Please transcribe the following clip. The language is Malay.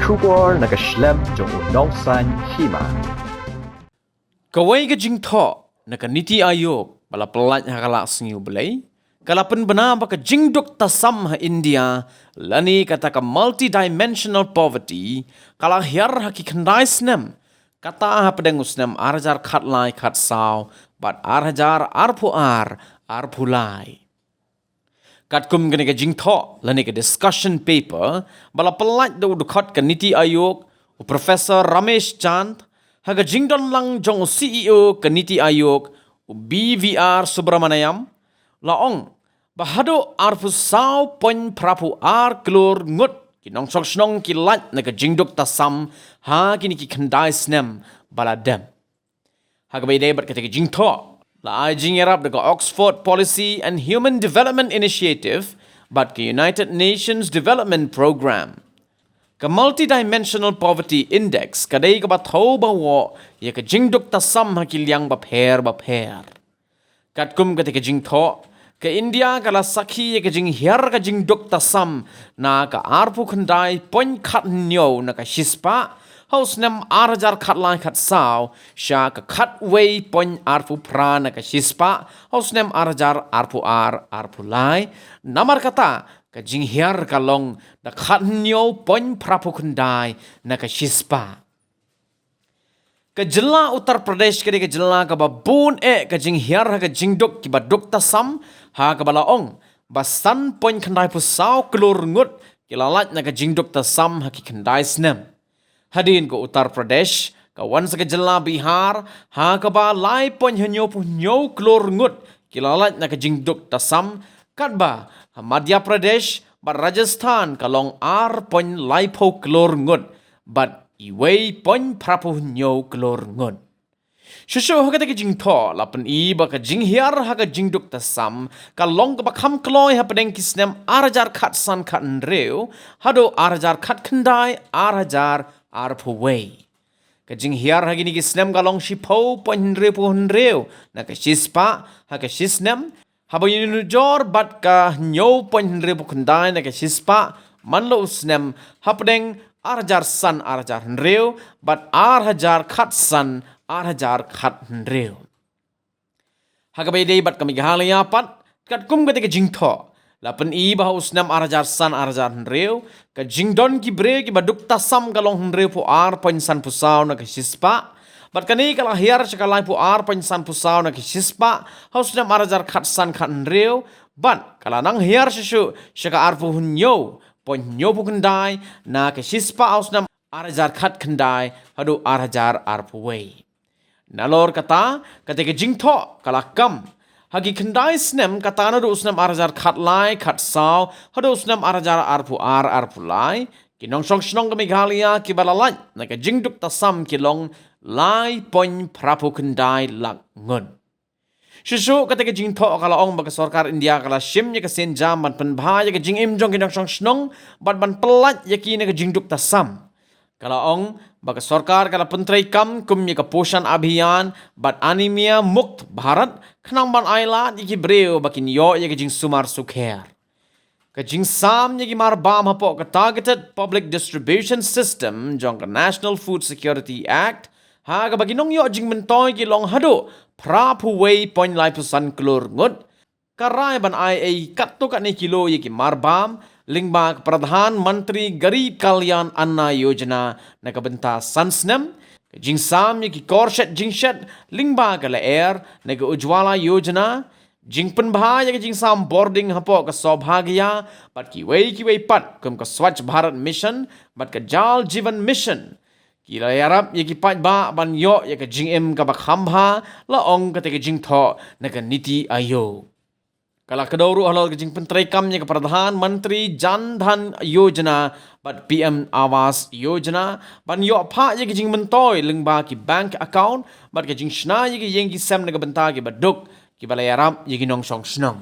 Kubor nakaslem jong udongsan Hima. Kawai ke jingtho naka NITI Aayog bala pelat hakala sengiu belai. Kalapan benar baka JINGDUK TASAM ha India lani kata ka multidimensional poverty kala hiar haki kendai SNEM kata ha pedeng SNEM arjar khat lai khat saw bat arjar arpu lai. Katkum kene ke jingtho lani ke discussion paper bala pelat do dukhat ke NITI Aayog u Professor Ramesh Chand haga jingdon lang jong CEO ke NITI Aayog u BVR Subramaniam laong bahado arpu saw pon prapu klur ngut kinong sok ki lat na ka JINGDUK TASAM ha kini ki khandai SNEM baladam haga bede bat kete ke jingtho la jing erap de Oxford Policy and Human Development Initiative but ke United Nations Development Program ka multidimensional poverty index kadai ka bathau bawo ya ka JINGDUK TASAM ha ki liang ba pher katkum kete ke jingtho ke India kala sakhi ke jing hiar ka JINGDUK TASAM na ka arpu khandai pon khat nyo na ka hispa haus nem arjar khat lai khat saw sha ka khat wei pon arpu pra na ka hispa haus nem arjar arpu lai namar kata ka jing hiar ka long na khat nyo pon prapu khandai na ka hispa ke jilla Uttar Pradesh ke jilla ka babun ke jing hiar ka JINGDUK ki BADUK TASAM ha ka balaong basan pon khandai pu saw klur ngut ki lalat na ka JINGDUK TASAM ha ki khandai SNEM hadin ko Uttar Pradesh ka wan sa ka jilla Bihar ha ka ba lai pon hanyo pu nyo klur ngut ki lalat na ka JINGDUK TASAM katba Madhya Pradesh ba Rajasthan ka long pon lai po klur ngut bat iway pon prapu nyo klor ngon. Shusho haga ke jingtho lapan baka jinghiar haga JINGDUK TASAM ka long ka bakham kloy ha pedeng ki SNEM arjar khat san khat nreu hado arjar khat khandai arjar arpu way. Ka jinghiar hagi ni ki SNEM ka long shipo pon nreu na ka shispa haga SNEM habo yinu jor bat ka nyo pon nreu khandai na ka shispa manlo SNEM ha pedeng arjar san arjar nreu bat arjar khat san arjar khat nreu haga bede bat ka MEGHALAYA pat kat kum ke jingtho lapan bah SNEM arjar san arjar nreu ka jingdon ki bre ki BADUK TASAM kalong nreu pu pon san pusaw na ka sispa bat kani kala hiar chakalai pu pon san pusaw na ka sispa SNEM arjar khat san khat nreu bat kala nang hiar shishu shaka arpu hunyo pon nyo pu khandai na ka shispa SNEM arjar khat khandai hadu arjar arpu way nalor kata ke jingtho kala kam hagi khandai SNEM kata na do SNEM arjar khat lai khat saw hadu SNEM arjar arpu lai kinong song ka MEGHALAYA ki balalat na ka JINGDUK TASAM ki long lai pon prapu khandai lak ngon Shushu kata ke jingtho kala ong baka sarkar India kala shim ya ka senjam ban penbha ya ka jingim jong kinong snong ban pelat ya ki na ka JINGDUK TASAM kala ong baka sarkar kala pentrai kam kum ya ka poshan abhiyan bat anemia mukt bharat khnang ban aila ya ki breu bakin yo ya ka jing sumar sukher ka jing sam ya ki mar bam hapo ka targeted public distribution system jong ka National Food Security Act ha ka baginong yo jing mentoy ki long hado prapu way pon lai pusan klur ngut karai ban ai kat to kat ni kilo ye ki marbam lingba pradhan mantri garib kalyan anna yojana na ka benta san SNEM jing sam ye ki korshet jingshet lingba ka la air na ka ujwala yojana jing penbha ye ki jing sam boarding hapo ka saubhagya pat ki way pat kum ka Swachh Bharat mission bat ka jal jivan mission kila yarap ye ki pat ba ban yo ye ka jing em ka bakhamba la ong ka te ka jing tho na ka NITI Aayog kala kadoru halo ka jing pentrai kam ye ka pradhan mantri jan dhan yojana bat PM Awas yojana ban yo pha ye ka jing mentoy lingba ki bank account bat ka jing shna ye ki yeng ki sem na ka benta ki baduk ki bala yarap ye ki nong song snong